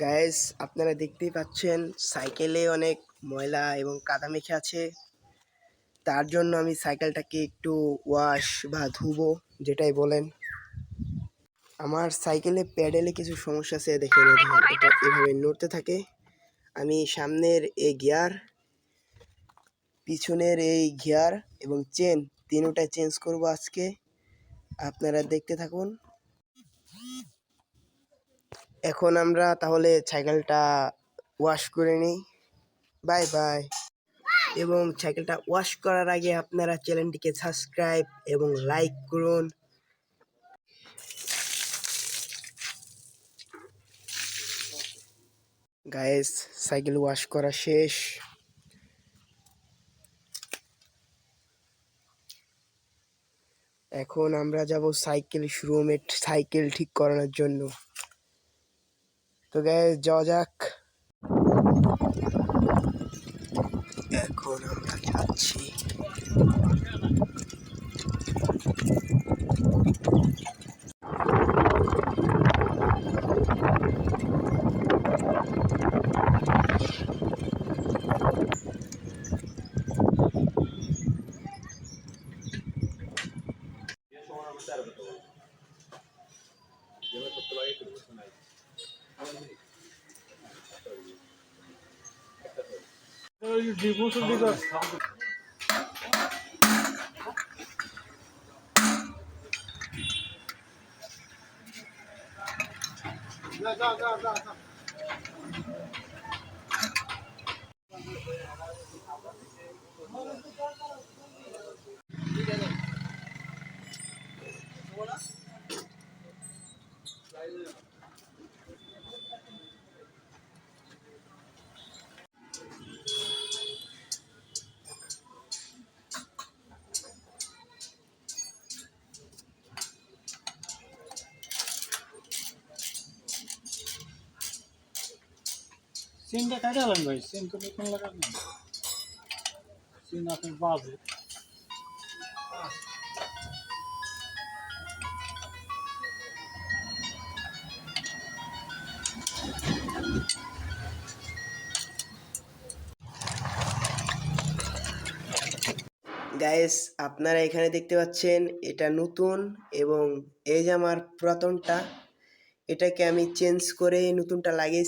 Guys, আপনারা দেখতেই পাচ্ছেন সাইকেলে অনেক ময়লা এবং কাদা মেখে আছে। তার জন্য আমি সাইকেলটাকে একটু ওয়াশ বা ধুবো, যেটাই বলেন। আমার সাইকেলে প্যাডেলে কিছু সমস্যা আছে, দেখেন এটা এভাবে নড়তে থাকে। আমি সামনের এই গিয়ার, পিছনের এই গিয়ার এবং চেন তিনটাই চেঞ্জ করব আজকে। আপনারা দেখতে থাকুন। এখন আমরা তাহলে সাইকেলটা ওয়াশ করে নিই। Bye bye. এবং সাইকেলটা ওয়াশ করার আগে আপনারা চ্যানেলটিকে সাবস্ক্রাইব এবং লাইক করুন। গাইস, সাইকেল ওয়াশ করা শেষ। এখন আমরা যাব সাইকেল শোরুমে সাইকেল ঠিক করানোর জন্য। তো গাইস, যাওয়া যাক। এখন আমরা যাচ্ছি। সিনটা কাটে আলেন ভাই, সিন তো নতুন লাগাবেন, সিন আপনার বাজে। গাইস, আপনারা এখানে দেখতে পাচ্ছেন এটা নতুন, এবং এই যে আমার পুরাতনটা, এটাকে আমি চেঞ্জ করে নতুনটা লাগিয়েছি।